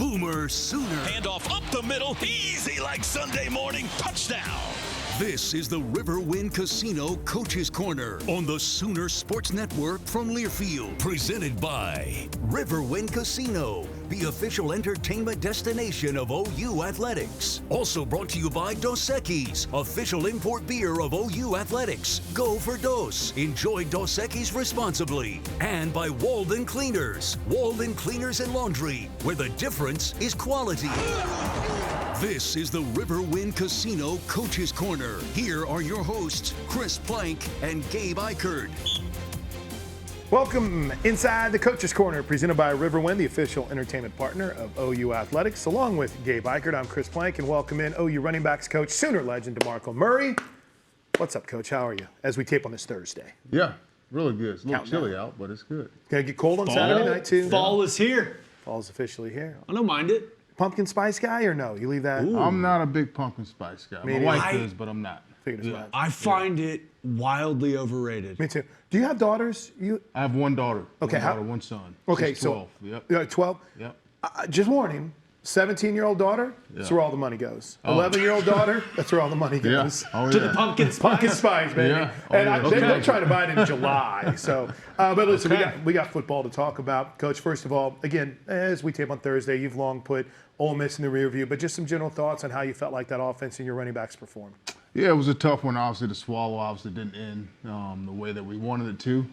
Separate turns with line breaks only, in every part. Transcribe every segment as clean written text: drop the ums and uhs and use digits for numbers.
Boomer Sooner.
Handoff up the middle, easy like Sunday morning, touchdown.
This is the Riverwind Casino Coach's Corner on the Sooner Sports Network from Learfield. Presented by Riverwind Casino, the official entertainment destination of OU Athletics. Also brought to you by Dos Equis, official import beer of OU Athletics. Go for Dos. Enjoy Dos Equis responsibly. And by Walden Cleaners. Walden Cleaners and Laundry, where the difference is quality. This is the Riverwind Casino Coach's Corner. Here are your hosts, Chris Plank and Gabe Ikard.
Welcome inside the Coach's Corner, presented by Riverwind, the official entertainment partner of OU Athletics. Along with Gabe Ikard, I'm Chris Plank, and welcome in OU running backs coach, Sooner legend DeMarco Murray. What's up, Coach? How are you? As we tape on this Thursday.
Yeah, really good. It's a little
Counting
chilly
down.
out, but it's good.
Gonna get cold on Saturday night too.
Fall is here.
Fall's officially here.
I don't mind it.
Pumpkin spice guy or no? You leave that?
I'm not a big pumpkin spice guy. My
neither.
wife is, but I'm not.
Figured as much.
I find it wildly overrated.
Me too. Do you have daughters?
I have one daughter.
Okay,
One daughter, one son.
Okay,
She's
so
12. Yep.
12.
Yep.
Just warning. 17-year-old daughter, that's where all the money goes. 11-year-old daughter, that's where all the money
Yeah.
goes.
Oh, yeah.
To the pumpkin spice.
Pumpkin spice, baby.
Yeah. Oh,
And
yeah.
they're trying to buy it in July. So, but listen,
Okay.
we got football to talk about. Coach, first of all, again, as we tape on Thursday, you've long put Ole Miss in the rear view, but just some general thoughts on how you felt like that offense and your running backs performed.
Yeah, it was a tough one, obviously, to swallow. Obviously, it didn't end the way that we wanted it to.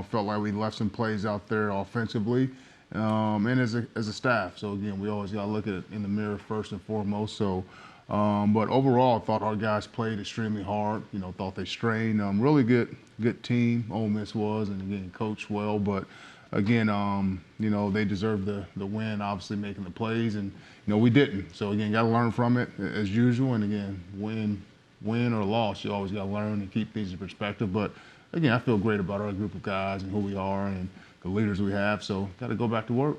Felt like we left some plays out there offensively and as a staff. So, again, we always got to look at it in the mirror first and foremost. So, but overall, I thought our guys played extremely hard. Thought they strained. Really good team, Ole Miss was, and, again, coached well. But, again, they deserved the win, obviously, making the plays. And, we didn't. So, again, got to learn from it as usual. And, again, win or loss, you always got to learn and keep things in perspective. But, again, I feel great about our group of guys and who we are and the leaders we have. So, got to go back to work.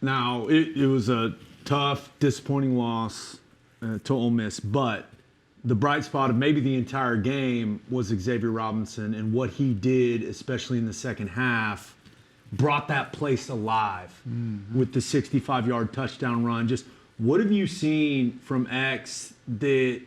Now, it was a tough, disappointing loss to Ole Miss, but the bright spot of maybe the entire game was Xavier Robinson and what he did, especially in the second half, brought that place alive with the 65-yard touchdown run. Just what have you seen from X that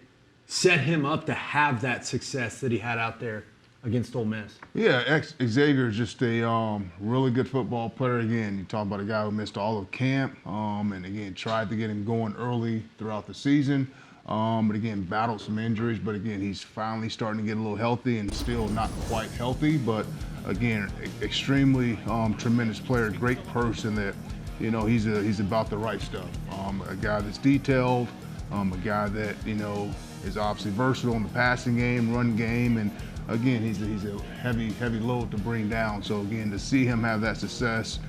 set him up to have that success that he had out there against Ole Miss?
Yeah, Xavier is just a really good football player. Again, you talk about a guy who missed all of camp and, again, tried to get him going early throughout the season. But, again, battled some injuries. But, again, he's finally starting to get a little healthy and still not quite healthy. But, again, extremely tremendous player, great person that, he's about the right stuff. A guy that's detailed, a guy that, is obviously versatile in the passing game, run game, and again, he's a heavy load to bring down. So again, to see him have that success,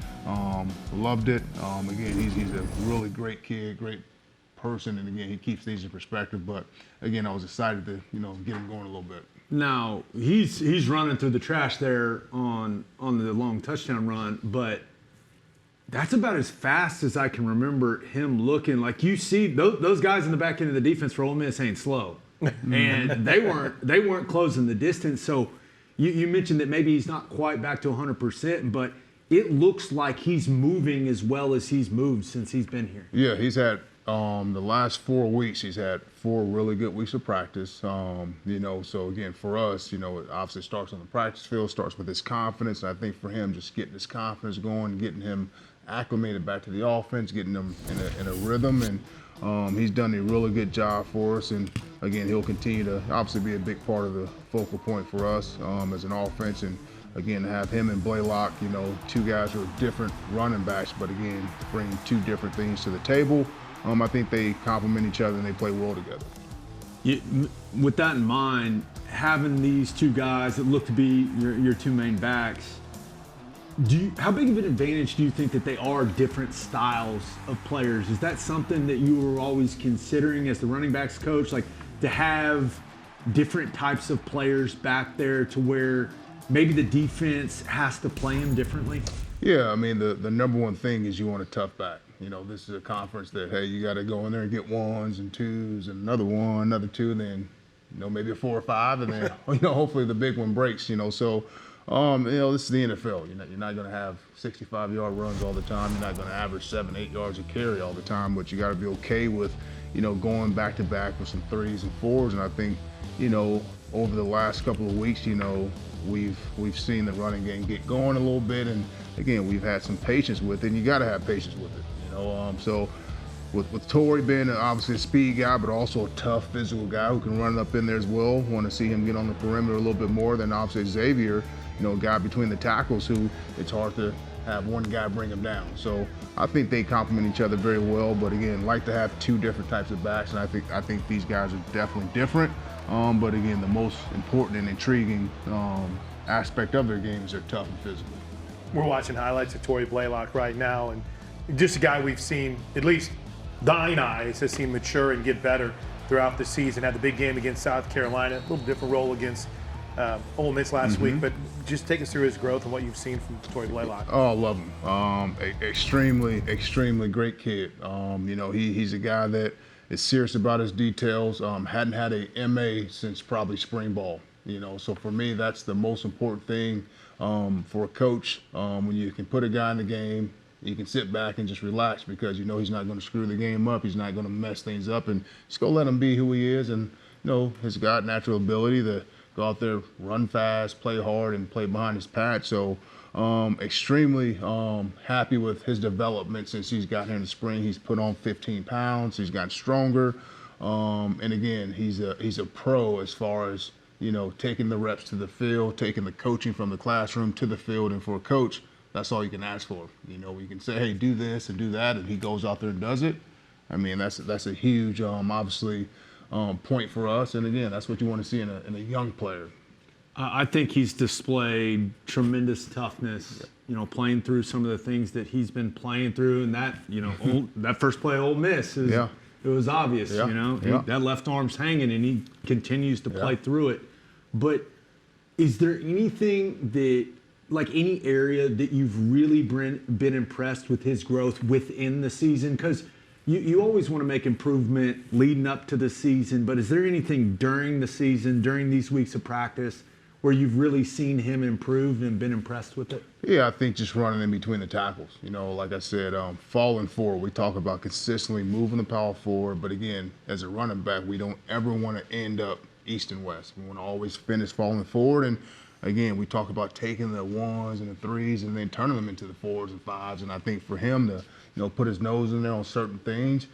loved it. Again, he's a really great kid, great person, and again, he keeps things in perspective. But again, I was excited to get him going a little bit.
Now he's running through the trash there on the long touchdown run, but that's about as fast as I can remember him looking. Like, you see those guys in the back end of the defense for Ole Miss ain't slow, and they weren't closing the distance. So you mentioned that maybe he's not quite back to 100%, but it looks like he's moving as well as he's moved since he's been here.
Yeah, he's had the last 4 weeks. He's had 4 really good weeks of practice. So again, for us, it obviously starts on the practice field, starts with his confidence. And I think for him, just getting his confidence going, getting him acclimated back to the offense, getting them in a rhythm, and he's done a really good job for us. And again, he'll continue to obviously be a big part of the focal point for us as an offense. And again, to have him and Blaylock, 2 guys who are different running backs, but again, bring 2 different things to the table. I think they complement each other and they play well together.
With that in mind, having these 2 guys that look to be your 2 main backs, how big of an advantage do you think that they are different styles of players? Is that something that you were always considering as the running backs coach, like to have different types of players back there to where maybe the defense has to play them differently?
Yeah, I mean, the number one thing is you want a tough back. This is a conference that, hey, you got to go in there and get 1s and 2s and another 1, another 2, then, maybe a 4 or 5, and then, hopefully the big one breaks, So This is the NFL. You're not going to have 65-yard runs all the time. You're not going to average 7, 8 yards a carry all the time. But you got to be okay with, going back to back with some 3s and 4s. And I think, over the last couple of weeks, we've seen the running game get going a little bit. And again, we've had some patience with it. And you got to have patience with it. So with Torrey being obviously a speed guy, but also a tough physical guy who can run up in there as well. Want to see him get on the perimeter a little bit more than obviously Xavier. A guy between the tackles who it's hard to have one guy bring him down. So I think they complement each other very well. But again, like to have 2 different types of backs, and I think these guys are definitely different. But again, the most important and intriguing aspect of their game is they're tough and physical.
We're watching highlights of Torrey Blaylock right now, and just a guy we've seen, at least thine eyes, has seen mature and get better throughout the season. Had the big game against South Carolina, a little different role against Ole Miss last week, but just take us through his growth and what you've seen from Torrey Blaylock.
Oh, I love him. Extremely great kid. He's a guy that is serious about his details. Hadn't had a MA since probably spring ball. So for me, that's the most important thing for a coach. When you can put a guy in the game, you can sit back and just relax because he's not going to screw the game up. He's not going to mess things up, and just go let him be who he is. And he's got natural ability to go out there, run fast, play hard, and play behind his pad. So extremely happy with his development since he's got here in the spring. He's put on 15 pounds. He's gotten stronger. And again, he's a pro as far as, taking the reps to the field, taking the coaching from the classroom to the field. And for a coach, that's all you can ask for. You can say, hey, do this and do that, and he goes out there and does it. I mean, that's a huge, obviously, point for us. And again, that's what you want to see in a young player.
I think he's displayed tremendous toughness, playing through some of the things that he's been playing through. And that, that first play at Ole Miss, it was obvious, that left arm's hanging and he continues to play through it. But is there anything that, like any area that you've really been impressed with his growth within the season? Because you always want to make improvement leading up to the season, but is there anything during the season, during these weeks of practice, where you've really seen him improve and been impressed with it?
Yeah, I think just running in between the tackles. Like I said, falling forward. We talk about consistently moving the power forward, but again, as a running back, we don't ever want to end up east and west. We want to always finish falling forward. And again, we talk about taking the 1s and the 3s and then turning them into the 4s and 5s. And I think for him to, put his nose in there on certain things,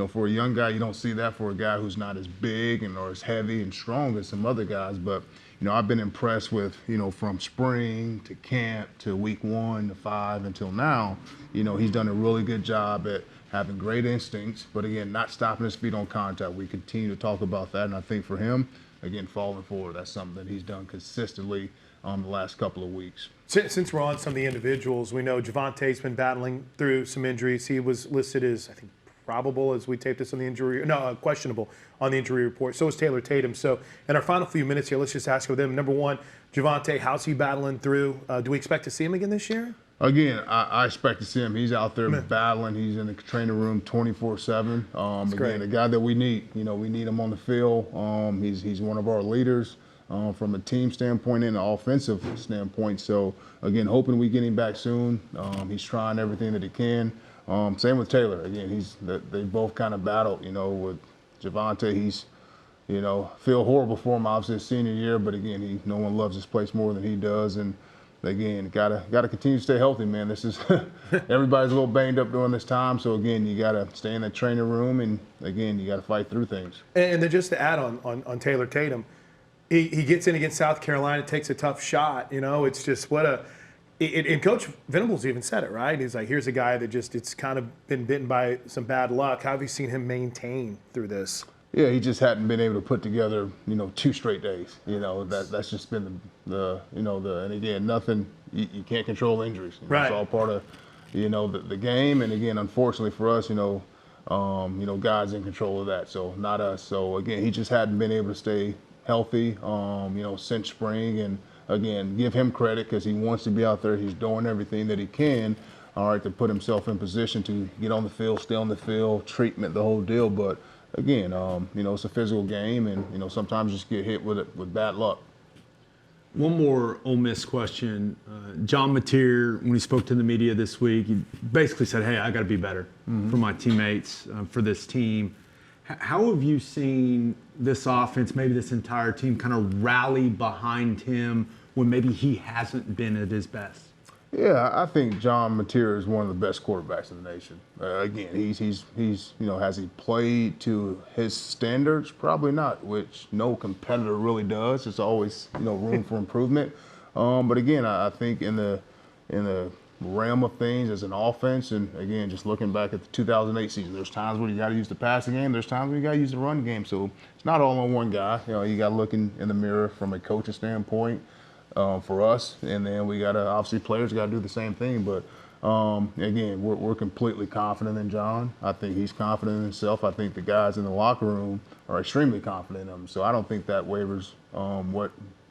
for a young guy, you don't see that for a guy who's not as big or as heavy and strong as some other guys. But, I've been impressed with, from spring to camp to week 1 to 5 until now, he's done a really good job at having great instincts, but again, not stopping his feet on contact. We continue to talk about that. And I think for him, again, falling forward, that's something that he's done consistently the last couple of weeks.
Since we're on some of the individuals, we know Javonte's been battling through some injuries. He was listed as, I think, probable as we tape this on the injury, questionable on the injury report. So is Taylor Tatum. So in our final few minutes here, let's just ask of them. Number one, Javonte, how's he battling through? Do we expect to see him again this year?
Again, I expect to see him. He's out there battling. He's in the training room 24/7. Again, a guy that we need. We need him on the field. He's one of our leaders from a team standpoint and an offensive standpoint. So again, hoping we get him back soon. He's trying everything that he can. Same with Taylor. Again, they both kind of battled. With Javonte, he's feel horrible for him obviously his senior year, but again, no one loves this place more than he does. And again, gotta continue to stay healthy, man. This is everybody's a little banged up during this time. So again, you gotta stay in the training room, and again, you gotta fight through things.
And then just to add on Taylor Tatum, he gets in against South Carolina, takes a tough shot. It's just and Coach Venables even said it, right? He's like, here's a guy that it's kind of been bitten by some bad luck. How have you seen him maintain through this?
Yeah, he just hadn't been able to put together, 2 straight days. That's just been and again, nothing, you can't control injuries.
Right.
It's all part of, the game. And again, unfortunately for us, God's in control of that. So not us. So again, he just hadn't been able to stay healthy, since spring. And again, give him credit because he wants to be out there. He's doing everything that he can, to put himself in position to get on the field, stay on the field, treatment, the whole deal. But again, it's a physical game, and sometimes you just get hit with bad luck.
One more Ole Miss question. John Mateer, when he spoke to the media this week, he basically said, hey, I got to be better for my teammates, for this team. How have you seen this offense, maybe this entire team, kind of rally behind him when maybe he hasn't been at his best?
Yeah, I think John Mateer is one of the best quarterbacks in the nation. Again, he's has he played to his standards? Probably not, which no competitor really does. It's always room for improvement. But again, I think in the realm of things as an offense, and again, just looking back at the 2008 season, there's times when you got to use the passing game, there's times when you got to use the run game. So it's not all on one guy. You got to look in the mirror from a coaching standpoint. For us, and then we got to obviously players got to do the same thing. But again, we're completely confident in John. I think he's confident in himself. I think the guys in the locker room are extremely confident in him. So I don't think that wavers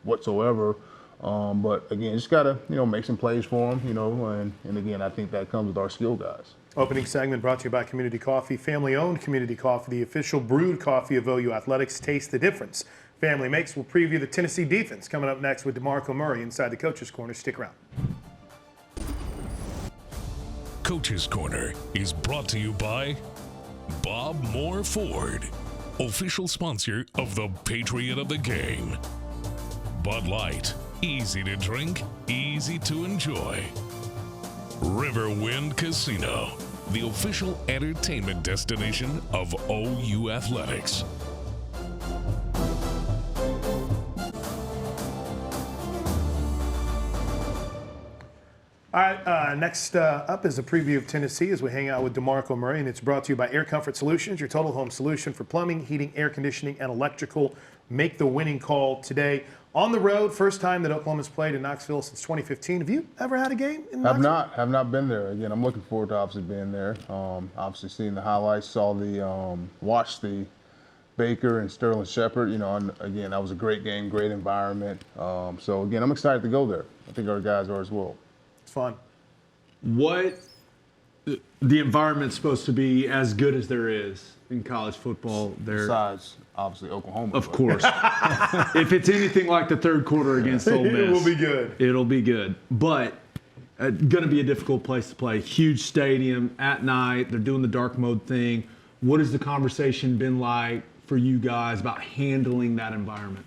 whatsoever. But again, just got to make some plays for him. And again, I think that comes with our skill guys.
Opening segment brought to you by Community Coffee, family-owned Community Coffee, the official brewed coffee of OU Athletics. Taste the difference family makes. We'll preview the Tennessee defense coming up next with DeMarco Murray inside the Coach's Corner. Stick around.
Coach's Corner is brought to you by Bob Moore Ford, official sponsor of the Patriot of the Game. Bud Light, easy to drink, easy to enjoy. Riverwind Casino, the official entertainment destination of OU Athletics.
All right, next up is a preview of Tennessee as we hang out with DeMarco Murray, and it's brought to you by Air Comfort Solutions, your total home solution for plumbing, heating, air conditioning, and electrical. Make the winning call today. On the road, first time that Oklahoma's played in Knoxville since 2015. Have you ever had a game in Knoxville?
Have not been there. Again, I'm looking forward to obviously being there. Obviously seeing the highlights, watched the Baker and Sterling Shepard. And again, that was a great game, great environment. So again, I'm excited to go there. I think our guys are as well.
Fun.
What the environment's supposed to be as good as there is in college football there.
Besides, obviously, Oklahoma.
Of course. If it's anything like the third quarter against Ole Miss.
It will be good.
It'll be good. But going to be a difficult place to play. Huge stadium at night. They're doing the dark mode thing. What has the conversation been like for you guys about handling that environment?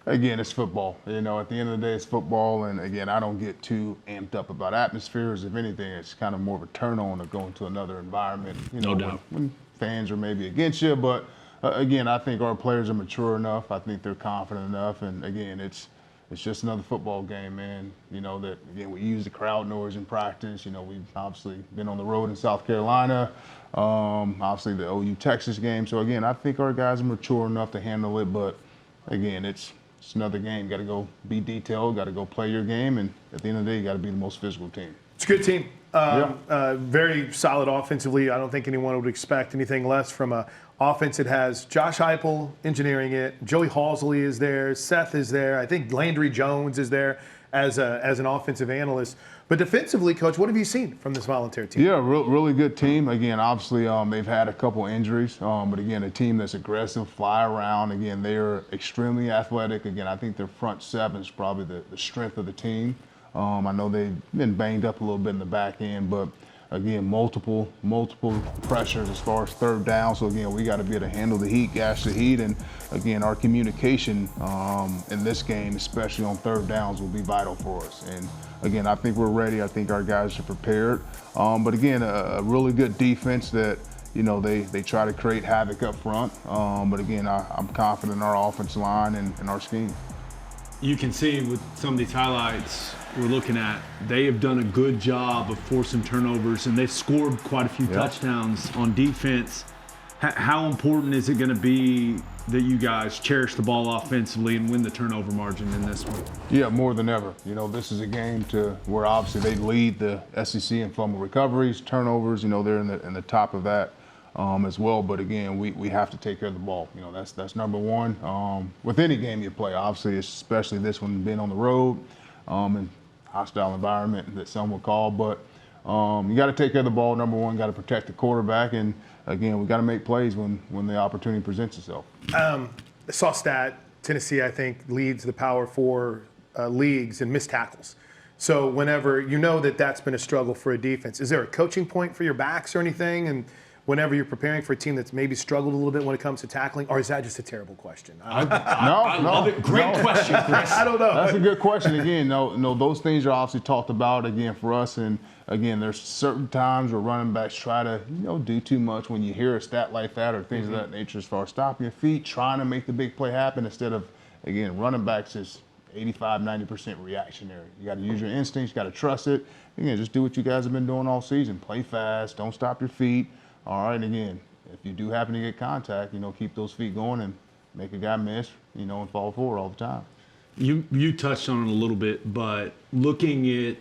Again, it's football. At the end of the day, it's football. And again, I don't get too amped up about atmospheres. If anything, it's kind of more of a turn on to go into another environment.
No doubt.
When fans are maybe against you. But again, I think our players are mature enough. I think they're confident enough. And again, it's just another football game, man. That again, we use the crowd noise in practice. We've obviously been on the road in South Carolina. Obviously the OU Texas game. So again, I think our guys are mature enough to handle it. But again, it's another game. Got to go be detailed. Got to go play your game. And at the end of the day, you got to be the most physical team.
It's a good team. Very solid offensively. I don't think anyone would expect anything less from a offense that has Josh Heupel engineering it. Joey Halsley is there. Seth is there. I think Landry Jones is there as an offensive analyst. But defensively, Coach, what have you seen from this Volunteer team?
Yeah, really good team. Again, obviously they've had a couple injuries, but again, a team that's aggressive, fly around. Again, they're extremely athletic. Again, I think their front seven is probably the strength of the team. I know they've been banged up a little bit in the back end, but again, multiple pressures as far as third down. So again, we got to be able to handle the heat, gash the heat, and again, our communication in this game, especially on third downs, will be vital for us. And again, I think we're ready. I think our guys are prepared. But again, a really good defense that they try to create havoc up front. But again, I'm confident in our offensive line and our scheme.
You can see with some of these highlights we're looking at, they have done a good job of forcing turnovers, and they've scored quite a few touchdowns on defense. How important is it going to be that you guys cherish the ball offensively and win the turnover margin in this one?
Yeah, more than ever. This is a game where obviously they lead the SEC in fumble recoveries, turnovers. They're in the top of that as well. But again, we have to take care of the ball. That's number one. With any game you play, obviously, especially this one, being on the road and hostile environment that some would call. But you got to take care of the ball. Number one, got to protect the quarterback, and again, we got to make plays when the opportunity presents itself.
I saw stat. Tennessee, I think, leads the Power 4 leagues in missed tackles. So whenever you know that that's been a struggle for a defense, is there a coaching point for your backs or anything? And whenever you're preparing for a team that's maybe struggled a little bit when it comes to tackling, or is that just a terrible question?
I love it. Great question, Chris.
I don't know.
That's a good question. Again, no, those things are obviously talked about again for us. And again, there's certain times where running backs try to, do too much when you hear a stat like that or things of that nature as far as stopping your feet, trying to make the big play happen instead of, again, running backs is 85-90% reactionary. You got to use your instincts. You got to trust it. Again, just do what you guys have been doing all season. Play fast. Don't stop your feet. All right, and again, if you do happen to get contact, keep those feet going and make a guy miss, and fall forward all the time.
You touched on it a little bit, but looking at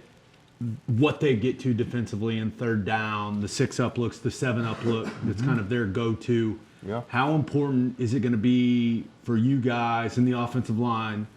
what they get to defensively in third down, the 6-up looks, the 7-up look, that's kind of their go-to.
Yeah.
How important is it going to be for you guys in the offensive line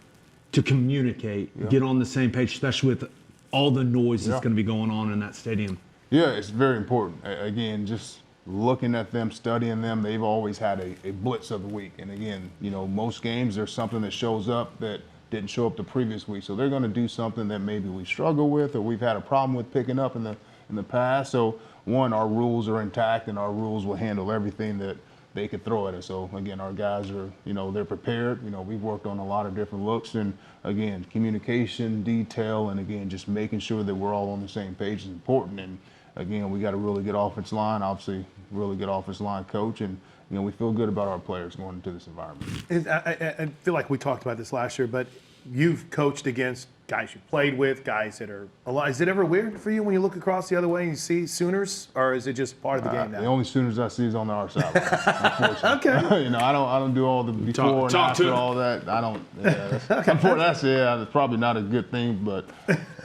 to communicate, get on the same page, especially with all the noise that's going to be going on in that stadium?
Yeah, it's very important. Again, just looking at them, studying them, they've always had a blitz of the week. And again, most games there's something that shows up that didn't show up the previous week. So they're going to do something that maybe we struggle with or we've had a problem with picking up in the past. So one, our rules are intact and our rules will handle everything that they could throw at us. So again, our guys are, they're prepared. We've worked on a lot of different looks and again, communication, detail, and again, just making sure that we're all on the same page is important. And again, we got a really good offensive line, obviously really good offensive line coach, and we feel good about our players going into this environment.
I feel like we talked about this last year, but you've coached against guys you played with, guys that are alive. Is it ever weird for you when you look across the other way and you see Sooners, or is it just part of the game now?
The only Sooners I see is on our side, unfortunately.
Okay.
I don't do all the before and after all that. I don't. Yeah, that's probably not a good thing, but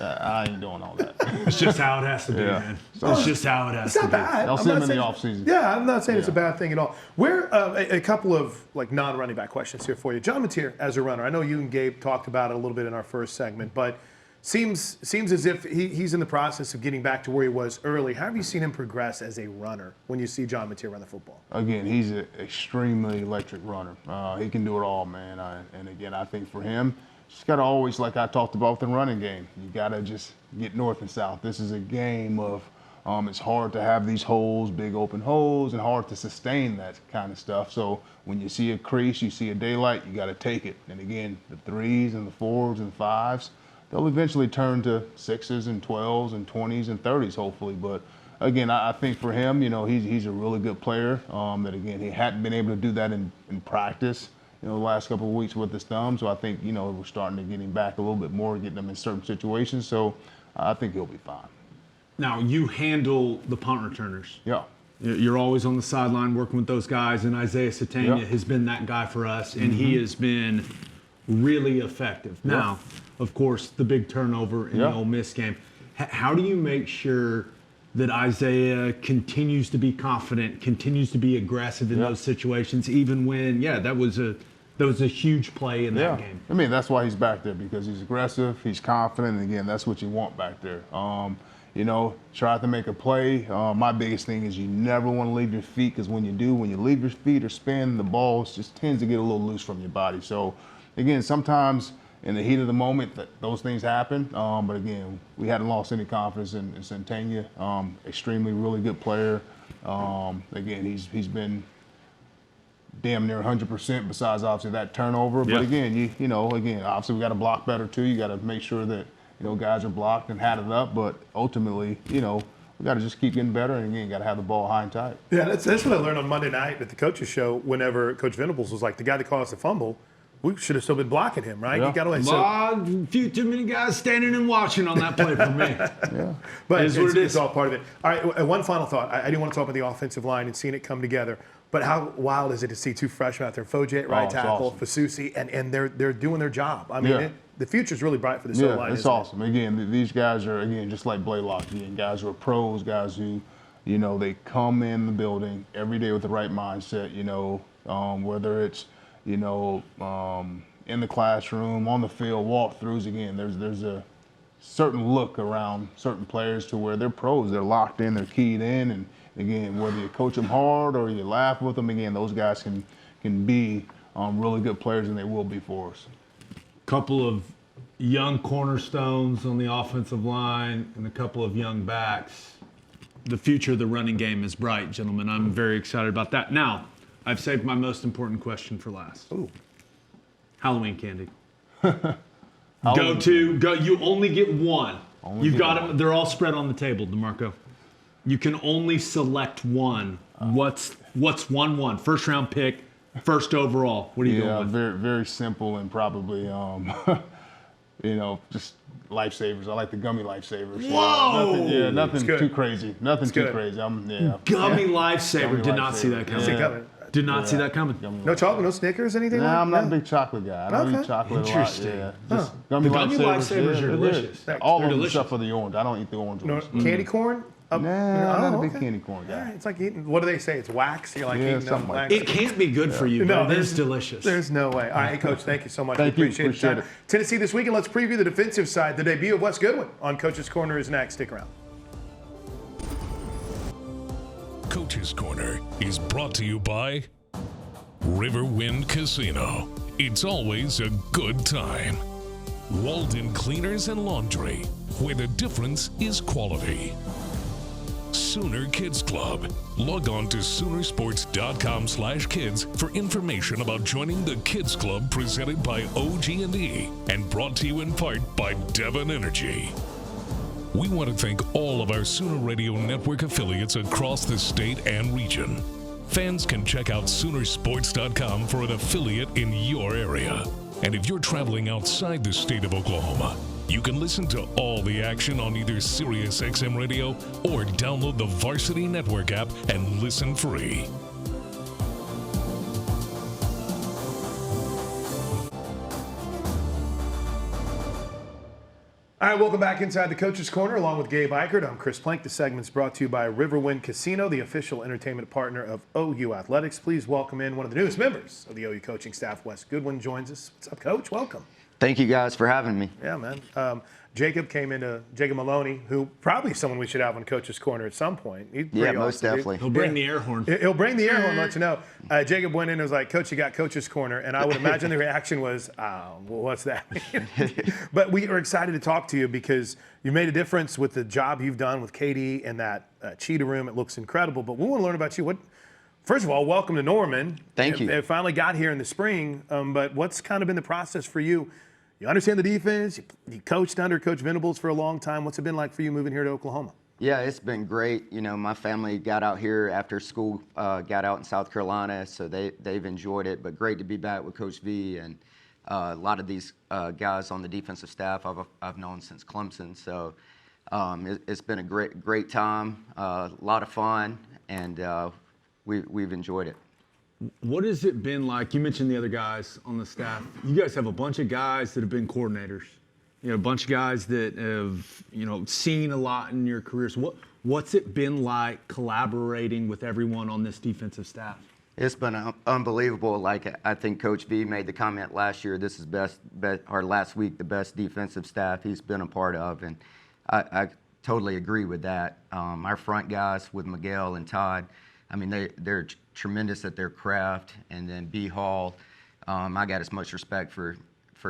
I ain't doing all that.
It's just how it has to be, man.
So
it's just how it has to be.
It's not bad.
I'll see them in the offseason.
Yeah, I'm not saying it's a bad thing at all. Where a couple of non-running back questions here for you. John Mateer as a runner. I know you and Gabe talked about it a little bit in our first segment, but seems as if he's in the process of getting back to where he was early. How have you seen him progress as a runner when you see John Mateer run the football?
Again, he's an extremely electric runner. He can do it all, man. And again, I think for him, just got to always, like I talked about with the running game, you got to just get north and south. This is a game of it's hard to have these holes, big open holes, and hard to sustain that kind of stuff. So when you see a crease, you see a daylight, you got to take it. And again, the 3s and the 4s and 5s, they'll eventually turn to 6s and 12s and 20s and 30s, hopefully. But again, I think for him, he's a really good player. That again, he hadn't been able to do that in practice, the last couple of weeks with his thumb. So I think, we're starting to get him back a little bit more, getting him in certain situations. So I think he'll be fine.
Now, you handle the punt returners.
Yeah.
You're always on the sideline working with those guys, and Isaiah Satania has been that guy for us, and he has been really effective. Now, of course, the big turnover in the Ole Miss game. How do you make sure that Isaiah continues to be confident, continues to be aggressive in those situations, even when, that was a huge play in that game?
I mean, that's why he's back there, because he's aggressive, he's confident, and again, that's what you want back there. Try to make a play. My biggest thing is you never want to leave your feet, because when you leave your feet or spin, the ball just tends to get a little loose from your body. So, again, sometimes in the heat of the moment, those things happen. But again, we hadn't lost any confidence in Santana. Extremely, really good player. Again, he's been damn near 100% besides obviously that turnover. But again, obviously we got to block better too. You got to make sure that guys are blocked and had it up. But ultimately, we got to just keep getting better, and again, got to have the ball high and tight.
Yeah, that's what I learned on Monday night at the coaches show. Whenever Coach Venables was like, the guy that caused the fumble, we should have still been blocking him, right?
Yeah.
You got
A few too many guys standing and watching on that play for me.
But
it's
all part of it. All right, one final thought. I do want to talk about the offensive line and seeing it come together. But how wild is it to see two freshmen out there, Foje at right tackle,
awesome.
Fasusi, and they're doing their job. I mean, the future's really bright for this O-line.
It's awesome. Again, these guys are, again, just like Blaylock. Again, guys who are pros, guys who, they come in the building every day with the right mindset, whether it's, in the classroom, on the field, walkthroughs. Again, there's a certain look around certain players to where they're pros. They're locked in, they're keyed in, and again, whether you coach them hard or you laugh with them, again, those guys can be really good players, and they will be for us.
Couple of young cornerstones on the offensive line and a couple of young backs. The future of the running game is bright, gentlemen. I'm very excited about that. Now, I've saved my most important question for last.
Ooh.
Halloween candy. Go. You only get one. You've got them. They're all spread on the table, DeMarco. You can only select one. What's one? First round pick, first overall. What are you going with?
Very, very simple and probably, just lifesavers. I like the gummy lifesavers.
Whoa!
Nothing too crazy. Nothing too
good.
crazy.
Gummy lifesaver.
Gummy
Did not see
lifesaver.
that coming.
Yeah.
Did not see that coming.
No chocolate, no Snickers, anything?
Nah, I'm not a
that?
big chocolate guy. I don't
Okay.
eat chocolate
Interesting.
a lot. Yeah. Just gummy
The gummy lifesavers are
they're
delicious.
good. All
They're
of them
delicious.
except for the orange. I don't eat the orange
No,
ones.
candy corn?
Nah, I'm not a big
okay.
candy corn guy.
Yeah, it's like eating, what do they say? It's wax? You're like
Yeah,
eating
something like
wax.
It can't be good for you,
No,
but it is delicious.
There's no way. All right, Coach, thank you so much.
Thank
we
you.
appreciate
Appreciate
the time.
it.
Tennessee this weekend. Let's preview the defensive side. The debut of Wes Goodwin on Coach's Corner is next. Stick around.
Coach's Corner is brought to you by Riverwind Casino. It's always a good time. Walden Cleaners and Laundry, where the difference is quality. Sooner Kids Club. Log on to Soonersports.com/kids for information about joining the Kids Club presented by OG&E and brought to you in part by Devon Energy. We want to thank all of our Sooner Radio Network affiliates across the state and region. Fans can check out Soonersports.com for an affiliate in your area. And if you're traveling outside the state of Oklahoma, you can listen to all the action on either Sirius XM Radio or download the Varsity Network app and listen free.
All right, welcome back inside the Coach's Corner along with Gabe Eichert. I'm Chris Plank. The segment's brought to you by Riverwind Casino, the official entertainment partner of OU Athletics. Please welcome in one of the newest members of the OU coaching staff. Wes Goodwin joins us. What's up, Coach? Welcome.
Thank you guys for having me.
Yeah, man. Jacob Maloney, who probably someone we should have on Coach's Corner at some point. He's
Yeah,
pretty
most
awesome, dude.
definitely.
He'll bring the air horn.
He'll bring the air horn, let you know. Jacob went in and was like, Coach, you got Coach's Corner. And I would imagine the reaction was, well, what's that mean? But we are excited to talk to you because you made a difference with the job you've done with Katie and that cheetah room. It looks incredible. But we want to learn about you. First of all, welcome to Norman.
Thank you.
It finally got here in the spring. But what's kind of been the process for you? You understand the defense. You coached under Coach Venables for a long time. What's it been like for you moving here to Oklahoma?
Yeah, it's been great. You know, my family got out here after school, got out in South Carolina, so they've enjoyed it. But great to be back with Coach V and a lot of these guys on the defensive staff I've known since Clemson. So it's been a great time, a lot of fun, and we've enjoyed it.
What has it been like? You mentioned the other guys on the staff. You guys have a bunch of guys that have been coordinators. You know, a bunch of guys that have, seen a lot in your careers. What's it been like collaborating with everyone on this defensive staff?
It's been unbelievable. Like, I think Coach V made the comment last year, this is last week, the best defensive staff he's been a part of. And I totally agree with that. Our front guys with Miguel and Todd, I mean, they're tremendous at their craft. And then B. Hall, I got as much respect for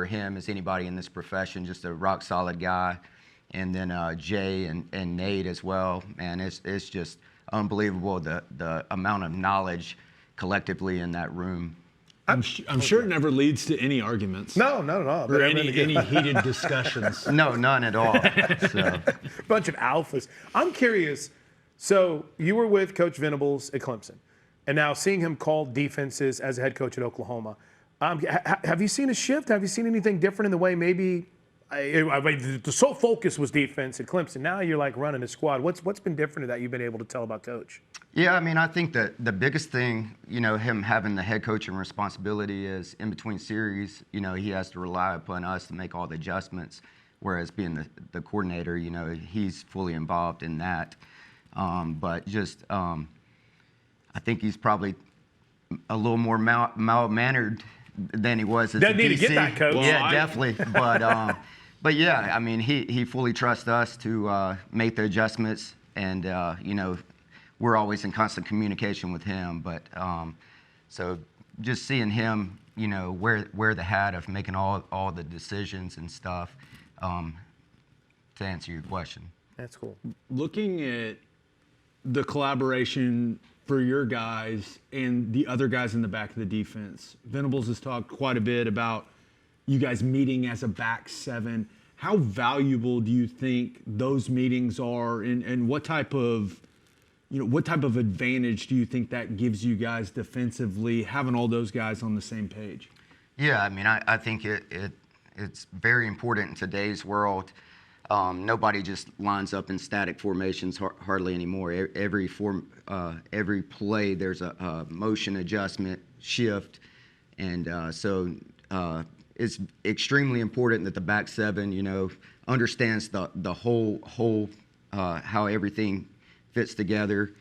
him as anybody in this profession, just a rock solid guy. And then Jay and Nate as well. Man, it's just unbelievable the amount of knowledge collectively in that room.
I'm sure it never leads to any arguments.
No, not at all.
Or any heated discussions.
No, none at all. So.
Bunch of alphas. I'm curious. So you were with Coach Venables at Clemson, and now seeing him call defenses as a head coach at Oklahoma. Have you seen a shift? Have you seen anything different in the way maybe the sole focus was defense at Clemson? Now you're like running a squad. What's been different that you've been able to tell about Coach?
Yeah, I mean, I think that the biggest thing, him having the head coaching responsibility is in between series, he has to rely upon us to make all the adjustments, whereas being the coordinator, he's fully involved in that. But just, I think he's probably a little more mild-mannered than he was at
Doesn't
the
need to get that, Coach.
Yeah, definitely. But yeah, I mean, he fully trusts us to make the adjustments, and we're always in constant communication with him. But so just seeing him, you know, wear the hat of making all the decisions and stuff, to answer your question.
That's cool.
Looking at the collaboration for your guys and the other guys in the back of the defense, Venables has talked quite a bit about you guys meeting as a back seven. How valuable do you think those meetings are, and what type of advantage do you think that gives you guys defensively, having all those guys on the same page?
Yeah, I mean, I think it's very important in today's world. Nobody just lines up in static formations hardly anymore. Every play there's a motion adjustment, shift, and so it's extremely important that the back seven, you know, understands the whole how everything fits together,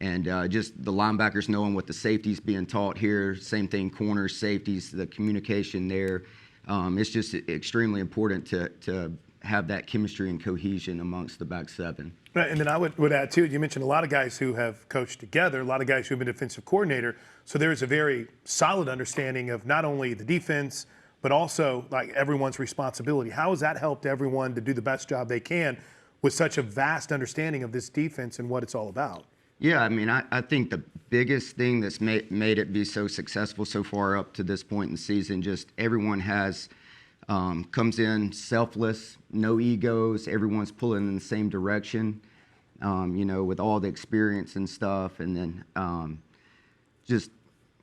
and just the linebackers knowing what the safety's being taught here. Same thing, corners, safeties, the communication there. It's just extremely important to have that chemistry and cohesion amongst the back seven.
Right, and then I would add too, you mentioned a lot of guys who have coached together, a lot of guys who have been defensive coordinator, so there is a very solid understanding of not only the defense, but also like everyone's responsibility. How has that helped everyone to do the best job they can with such a vast understanding of this defense and what it's all about?
Yeah, I mean, I think the biggest thing that's made it be so successful so far up to this point in the season, just everyone has comes in selfless, no egos, everyone's pulling in the same direction, you know, with all the experience and stuff, and then just,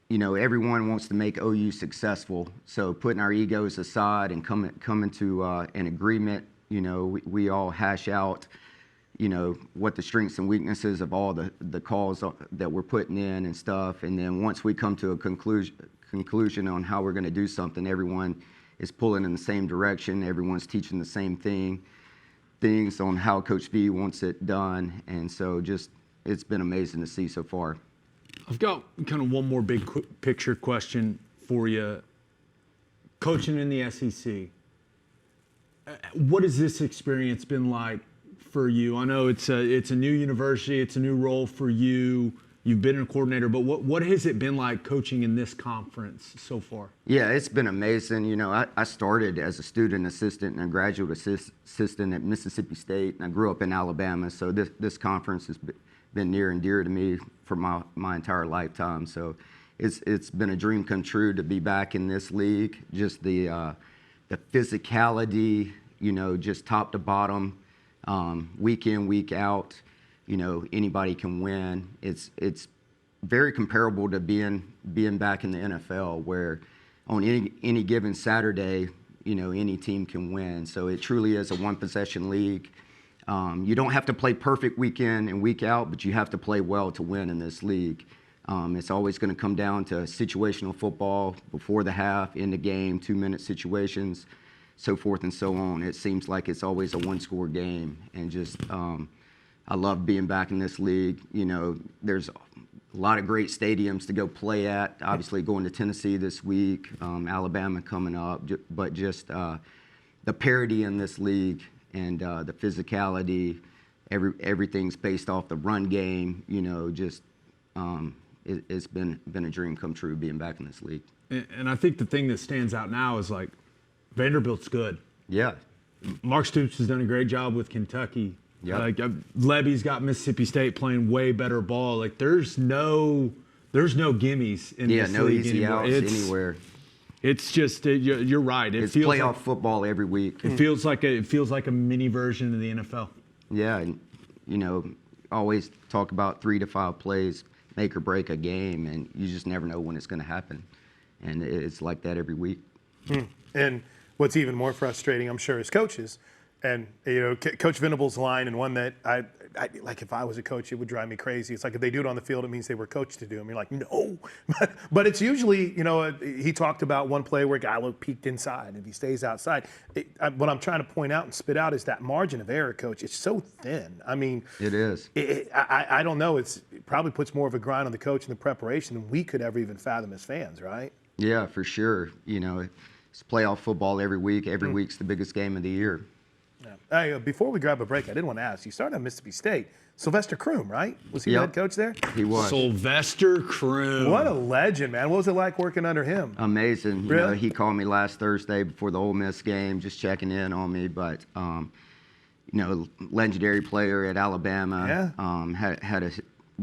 you know, everyone wants to make OU successful, so putting our egos aside and coming to an agreement, you know, we all hash out, you know, what the strengths and weaknesses of all the calls that we're putting in and stuff, and then once we come to a conclusion on how we're going to do something, everyone is pulling in the same direction. Everyone's teaching the same things on how Coach V wants it done, and so just it's been amazing to see so far.
I've got kind of one more big picture question for you. Coaching in the SEC, what has this experience been like for you? I know it's a new university, it's a new role for you. You've been a coordinator, but what has it been like coaching in this conference so far?
Yeah, it's been amazing. You know, I started as a student assistant and a graduate assistant at Mississippi State, and I grew up in Alabama, so this conference has been near and dear to me for my entire lifetime. So it's been a dream come true to be back in this league. Just the physicality, you know, just top to bottom, week in, week out. You know, anybody can win. It's very comparable to being back in the NFL, where on any given Saturday, you know, any team can win. So it truly is a one-possession league. You don't have to play perfect week in and week out, but you have to play well to win in this league. It's always going to come down to situational football before the half, in the game, 2-minute situations, so forth and so on. It seems like it's always a one-score game, and just I love being back in this league. You know, there's a lot of great stadiums to go play at. Obviously, going to Tennessee this week, Alabama coming up, but just the parity in this league and the physicality, everything's based off the run game. You know, just it's been a dream come true being back in this league.
And I think the thing that stands out now is like Vanderbilt's good.
Yeah.
Mark Stoops has done a great job with Kentucky.
Yep.
Like Levy's got Mississippi State playing way better ball. Like there's no gimmies in this
no
league
easy
anymore.
outs anywhere.
It's just you're right.
It's playoff football every week.
It feels like a mini version of the NFL.
Yeah, and you know, always talk about 3 to 5 plays make or break a game, and you just never know when it's going to happen, and it's like that every week.
And what's even more frustrating, I'm sure, is coaches. And, you know, Coach Venables' line, and one that I like, if I was a coach, it would drive me crazy. It's like if they do it on the field, it means they were coached to do them. You're like, no. But it's usually, you know, he talked about one play where a guy looked peeked inside, and he stays outside. What I'm trying to point out and spit out is that margin of error, Coach. It's so thin. I mean,
it is.
I don't know. It probably puts more of a grind on the coach in the preparation than we could ever even fathom as fans, right?
Yeah, for sure. You know, it's playoff football every week. Every week's the biggest game of the year.
Yeah. Hey, before we grab a break, I did want to ask. You started at Mississippi State. Sylvester Croom, right? Was he the
Yep.
head coach there?
He was.
Sylvester Croom.
What a legend, man. What was it like working under him?
Amazing. You
Really?
know, he called me last Thursday before the Ole Miss game, just checking in on me. But, you know, legendary player at Alabama.
Yeah.
Had a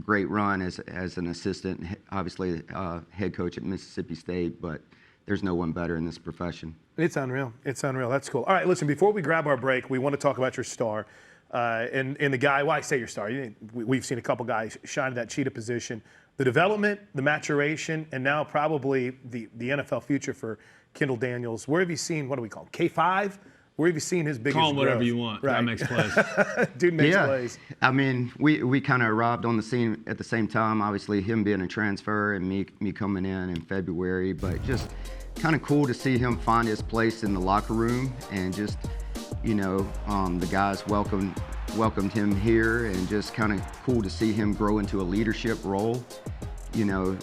great run as an assistant, obviously head coach at Mississippi State. But there's no one better in this profession.
It's unreal. It's unreal. That's cool. All right, listen, before we grab our break, we want to talk about your star. And the guy, why I say your star, we've seen a couple guys shine in that cheetah position. The development, the maturation, and now probably the NFL future for Kendall Daniels. Where have you seen, what do we call him, K5? Where have you seen his biggest
Call him whatever
growth?
you want.
Right.
That makes plays.
Dude makes plays.
I mean, we kind of arrived on the scene at the same time. Obviously, him being a transfer and me coming in February, but just kind of cool to see him find his place in the locker room and just, you know, the guys welcomed him here, and just kind of cool to see him grow into a leadership role. You know,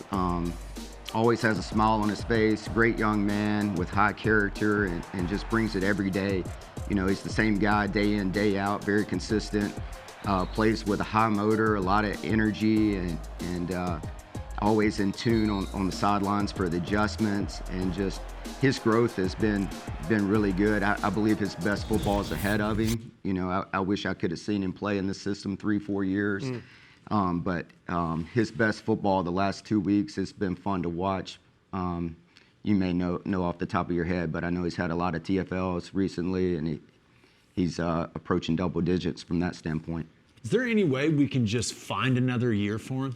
always has a smile on his face, great young man with high character, and just brings it every day. You know, he's the same guy day in, day out, very consistent, plays with a high motor, a lot of energy, and always in tune on the sidelines for the adjustments, and just his growth has been really good. I believe his best football is ahead of him. You know, I wish I could have seen him play in this system 3-4 years. But his best football the last 2 weeks has been fun to watch. You may know off the top of your head, but I know he's had a lot of TFLs recently, and he's approaching double digits from that standpoint.
Is there any way we can just find another year for him?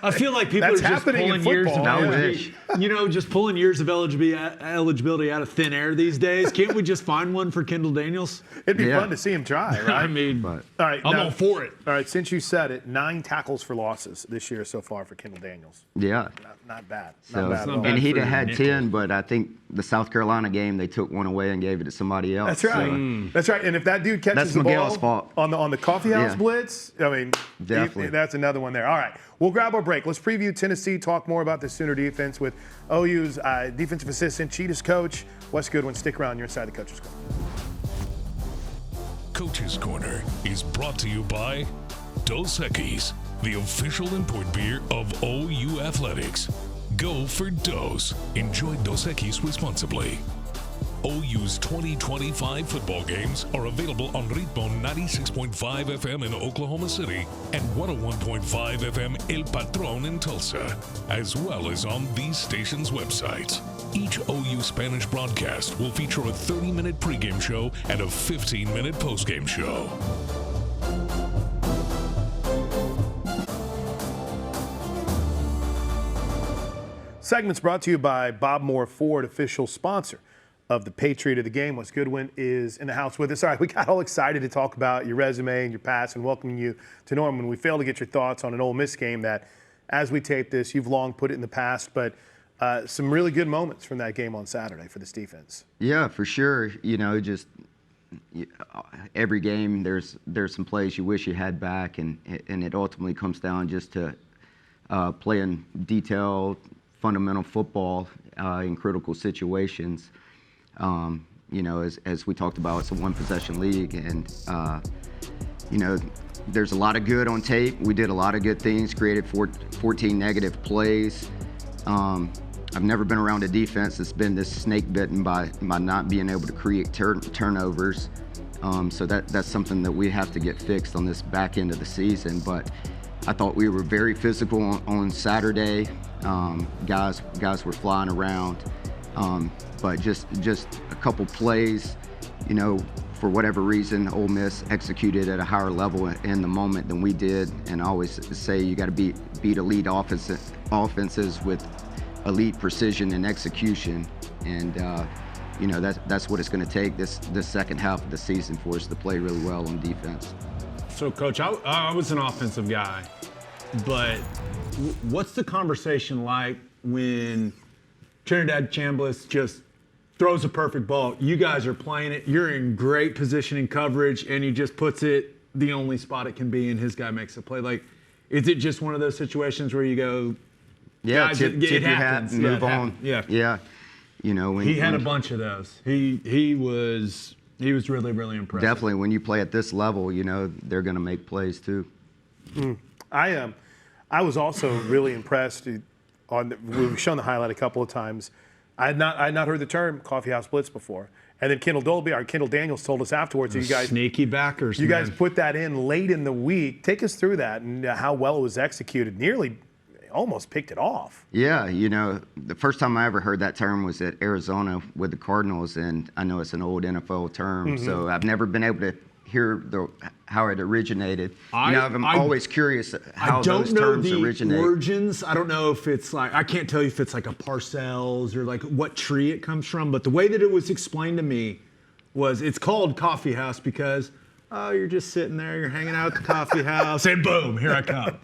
I feel like people
That's
are just
happening in
pulling years of
football.
eligibility, just pulling years of eligibility out of thin air these days. Can't we just find one for Kendall Daniels?
It'd be
Yeah.
fun to see him try, right?
I mean,
But
All right,
I'm
now-
all for it.
All right, since you said it, 9 tackles for losses this year so far for Kendall Daniels.
yeah.
Not bad.
So,
Not bad at all.
and he'd
for
have had
nickel.
10, but I think the South Carolina game, they took one away and gave it to somebody else.
That's right.
So,
That's right. And if that dude catches
That's
the
Miguel's
ball
fault.
on the coffee house
Yeah.
blitz, I mean,
Definitely.
that's another one there. All right, we'll grab our break. Let's preview Tennessee. Talk more about the Sooner defense with OU's defensive assistant, Cheetahs coach Wes Goodwin. Stick around. You're inside the Coach's Corner.
Coach's Corner is brought to you by Dos Equis, the official import beer of OU Athletics. Go for Dos. Enjoy Dos Equis responsibly. OU's 2025 football games are available on Ritmo 96.5 FM in Oklahoma City and 101.5 FM El Patron in Tulsa, as well as on these stations' websites. Each OU Spanish broadcast will feature a 30-minute pregame show and a 15-minute postgame show.
Segment's brought to you by Bob Moore Ford, official sponsor of the Patriot of the Game. Wes Goodwin is in the house with us. All right, we got all excited to talk about your resume and your past and welcoming you to Norman. We failed to get your thoughts on an Ole Miss game that, as we tape this, you've long put it in the past, but some really good moments from that game on Saturday for this defense.
yeah, for sure. You know, just every game there's some plays you wish you had back, and it ultimately comes down just to playing detailed, fundamental football in critical situations. You know, as we talked about, it's a one-possession league, and you know, there's a lot of good on tape. We did a lot of good things, created 14 negative plays. I've never been around a defense that's been this snake bitten by not being able to create turnovers. So that's something that we have to get fixed on this back end of the season. But I thought we were very physical on Saturday. Guys were flying around. But just a couple plays, you know, for whatever reason, Ole Miss executed at a higher level in the moment than we did. And I always say you got to beat elite offenses with elite precision and execution. And you know, that's what it's going to take this second half of the season for us to play really well on defense.
So, Coach, I was an offensive guy, but what's the conversation like when Trinidad Chambliss just throws a perfect ball? You guys are playing it. You're in great position in coverage, and he just puts it the only spot it can be, and his guy makes a play. Like, is it just one of those situations where you go,
Yeah,
guys,
tip
it
your hat
happens.
and
Yeah,
move
it
on.
happens. Yeah.
Yeah. You know, when
He had a bunch of those. He was He was really, really impressive.
Definitely, when you play at this level, you know they're going to make plays too.
I was also really impressed. We've shown the highlight a couple of times. I had not heard the term coffee house blitz before. And then Kendall Daniels told us afterwards that you guys
sneaky backers.
You guys put that in late in the week. Take us through that and how well it was executed. Nearly almost picked it off.
Yeah, you know, the first time I ever heard that term was at Arizona with the Cardinals, and I know it's an old NFL term, so I've never been able to hear how it originated. I'm always curious how those terms originate.
I don't know the origins. I don't know if it's like, I can't tell you if it's like a Parcells or like what tree it comes from, but the way that it was explained to me was it's called coffee house because you're just sitting there, you're hanging out at the coffee house, and boom, here I come.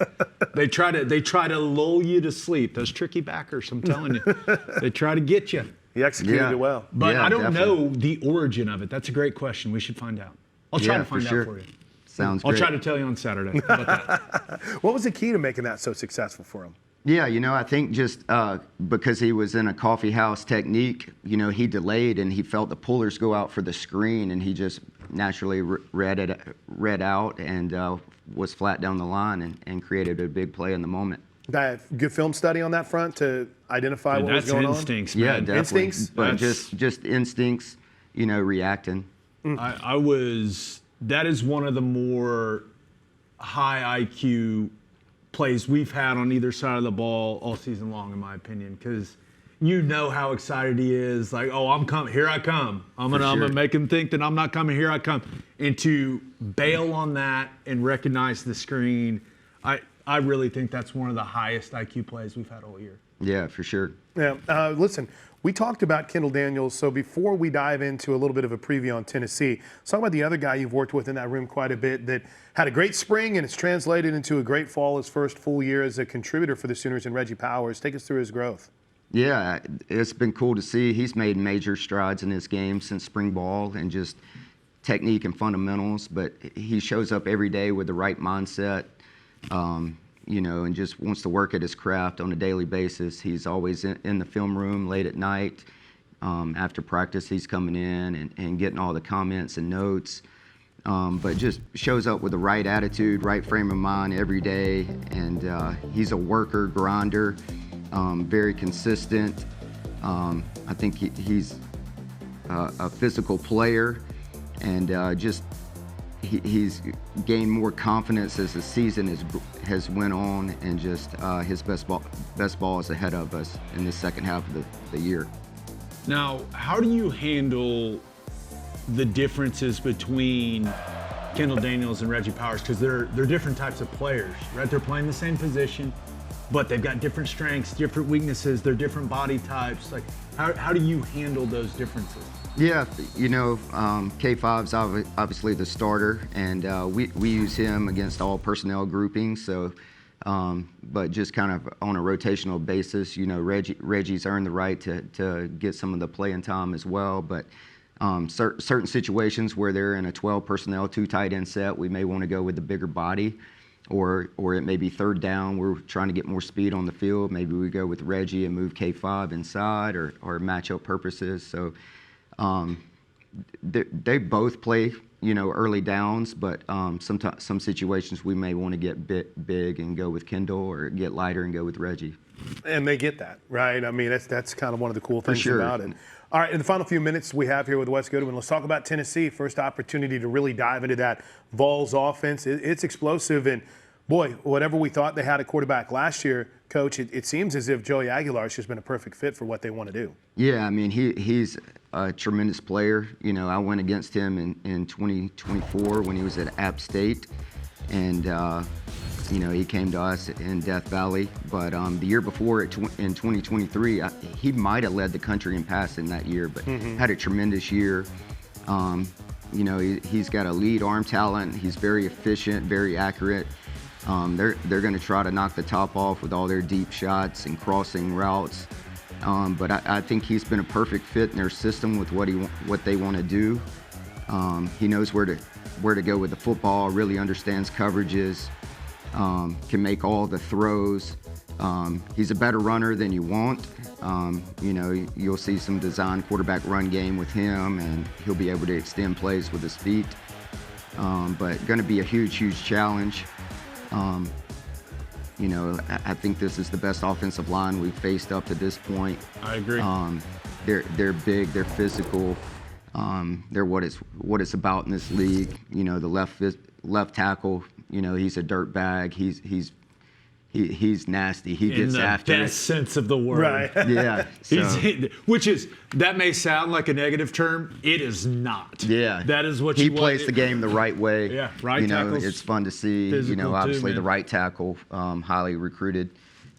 They try to lull you to sleep. Those tricky backers, I'm telling you. They try to get you.
He executed it well.
But I don't know the origin of it. That's a great question. We should find out. I'll try to find out for you.
Sounds
I'll
great.
try to tell you on Saturday. How about that?
What was the key to making that so successful for him?
Yeah, you know, I think just because he was in a coffee house technique, you know, he delayed and he felt the pullers go out for the screen, and he just naturally read out and was flat down the line and created a big play in the moment.
Good film study on that front to identify what was going on?
That's instincts, man.
Yeah, definitely.
Instincts?
But just instincts, you know, reacting.
That is one of the more high IQ plays we've had on either side of the ball all season long, in my opinion, because you know how excited he is. Like, oh, I'm coming, here I come. I'm gonna make him think that I'm not coming, here I come. And to bail on that and recognize the screen, I really think that's one of the highest IQ plays we've had all year.
Yeah, for sure.
Yeah, listen, we talked about Kendall Daniels, so before we dive into a little bit of a preview on Tennessee, let's talk about the other guy you've worked with in that room quite a bit that had a great spring and it's translated into a great fall, his first full year as a contributor for the Sooners, and Reggie Powers. Take us through his growth.
Yeah, it's been cool to see. He's made major strides in his game since spring ball and just technique and fundamentals, but he shows up every day with the right mindset. You know, and just wants to work at his craft on a daily basis. He's always in the film room late at night. After practice, he's coming in and getting all the comments and notes. But just shows up with the right attitude, right frame of mind every day. And he's a worker, grinder, very consistent. I think he's a physical player, and he's gained more confidence as the season has went on, and just his best ball is ahead of us in the second half of the year.
Now, how do you handle the differences between Kendall Daniels and Reggie Powers? Because they're different types of players, right? They're playing the same position, but they've got different strengths, different weaknesses, they're different body types. Like, how do you handle those differences?
Yeah, you know, K5's obviously the starter, and we use him against all personnel groupings. So, but just kind of on a rotational basis, you know, Reggie's earned the right to get some of the playing time as well. But certain situations where they're in a 12 personnel, 2 tight end set, we may want to go with the bigger body, or it may be third down. We're trying to get more speed on the field. Maybe we go with Reggie and move K5 inside, or matchup purposes. So. They both play, you know, early downs, but some situations we may want to get big and go with Kendall, or get lighter and go with Reggie.
And they get that, right? I mean, that's kind of one of the cool things about it. All right, in the final few minutes we have here with Wes Goodwin, let's talk about Tennessee. First opportunity to really dive into that Vols offense. It's explosive, and boy, whatever we thought they had a quarterback last year, Coach, it seems as if Joey Aguilar's just been a perfect fit for what they want to do.
Yeah, I mean, he's a tremendous player. You know, I went against him in 2024 when he was at App State, and you know, he came to us in Death Valley. But the year before, in 2023, he might have led the country in passing that year, but had a tremendous year. You know, he's got a lead arm talent. He's very efficient, very accurate. They're going to try to knock the top off with all their deep shots and crossing routes. But I think he's been a perfect fit in their system with what they want to do. He knows where to go with the football, really understands coverages, can make all the throws. He's a better runner than you want. You'll see some design quarterback run game with him, and he'll be able to extend plays with his feet. But going to be a huge, huge challenge. I think this is the best offensive line we've faced up to this point.
I agree.
They're big, they're physical. They're what it's about in this league. The left tackle, he's a dirt bag. He's nasty. He gets after it.
In the best sense of the word.
Right.
Yeah.
That may sound like a negative term. It is not.
Yeah.
That is what
he plays the game the right way.
Yeah. Right tackle's
it's fun to see.
physical
Obviously
too,
the
man.
right tackle, highly recruited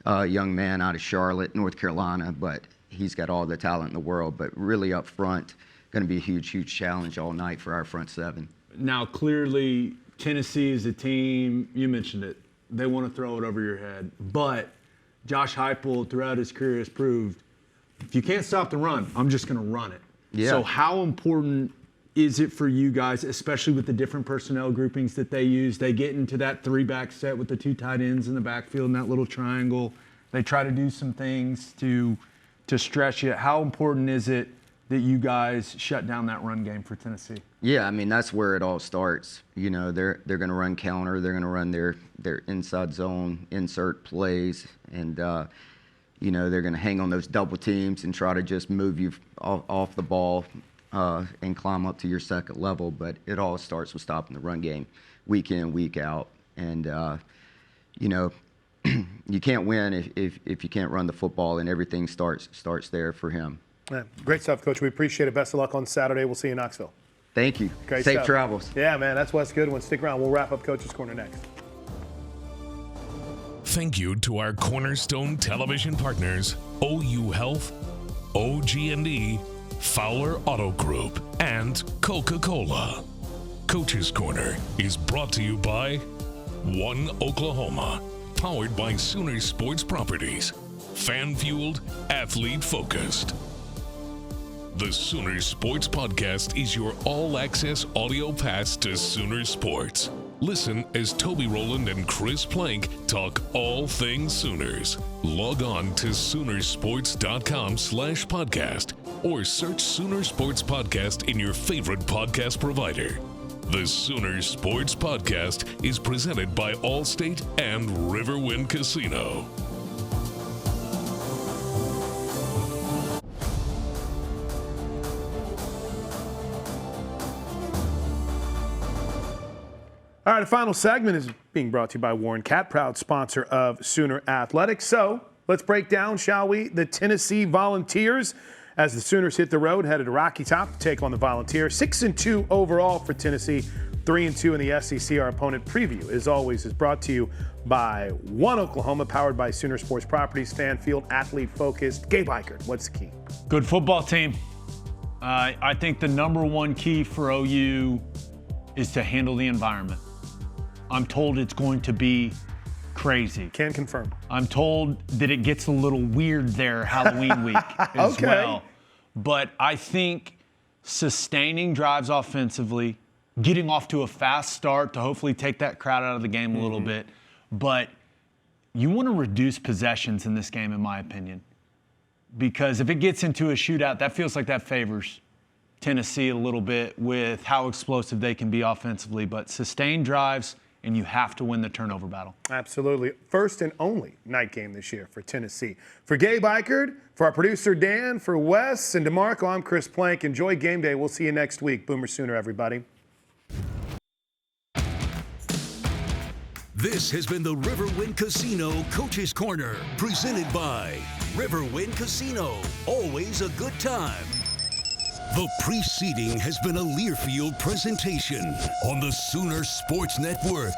young man out of Charlotte, North Carolina, but he's got all the talent in the world. But really up front, going to be a huge, huge challenge all night for our front seven.
Now, clearly, Tennessee is a team, you mentioned it, they want to throw it over your head. But Josh Heupel, throughout his career, has proved, if you can't stop the run, I'm just going to run it.
Yeah.
So how important is it for you guys, especially with the different personnel groupings that they use? They get into that 3-back set with the 2 tight ends in the backfield in that little triangle. They try to do some things to stretch it. How important is it that you guys shut down that run game for Tennessee?
Yeah, that's where it all starts. They're going to run counter. They're going to run their inside zone insert plays, and they're going to hang on those double teams and try to just move you off the ball and climb up to your second level. But it all starts with stopping the run game, week in, week out, and you can't win if you can't run the football, and everything starts there for him.
Yeah, great stuff, Coach. We appreciate it. Best of luck on Saturday. We'll see you in Knoxville.
Thank you.
Great
Safe
stuff.
travels.
Yeah, man, that's Wes Goodwin. Stick around. We'll wrap up Coach's Corner next.
Thank you to our Cornerstone television partners, OU Health, OG&E, Fowler Auto Group, and Coca-Cola. Coach's Corner is brought to you by One Oklahoma, powered by Sooner Sports Properties, fan-fueled, athlete-focused. The Sooner Sports Podcast is your all-access audio pass to Sooner Sports. Listen as Toby Rowland and Chris Plank talk all things Sooners. Log on to Soonersports.com/podcast or search Sooner Sports Podcast in your favorite podcast provider. The Sooner Sports Podcast is presented by Allstate and Riverwind Casino.
All right, the final segment is being brought to you by Warren Cat, proud sponsor of Sooner Athletics. So let's break down, shall we, the Tennessee Volunteers as the Sooners hit the road, headed to Rocky Top to take on the Volunteers. 6-2 overall for Tennessee, 3-2 in the SEC. Our opponent preview, as always, is brought to you by One Oklahoma, powered by Sooner Sports Properties, fan-field, athlete-focused. Gabe Ikard, what's the key?
Good football team. I think the number one key for OU is to handle the environment. I'm told it's going to be crazy.
Can confirm.
I'm told that it gets a little weird there Halloween week as well. But I think sustaining drives offensively, getting off to a fast start to hopefully take that crowd out of the game a little bit. But you want to reduce possessions in this game, in my opinion. Because if it gets into a shootout, that feels like that favors Tennessee a little bit with how explosive they can be offensively. But sustained drives, and you have to win the turnover battle.
Absolutely. First and only night game this year for Tennessee. For Gabe Ikard, for our producer Dan, for Wes and DeMarco, I'm Chris Plank. Enjoy game day. We'll see you next week. Boomer Sooner, everybody.
This has been the Riverwind Casino Coach's Corner, presented by Riverwind Casino. Always a good time. The preceding has been a Learfield presentation on the Sooner Sports Network.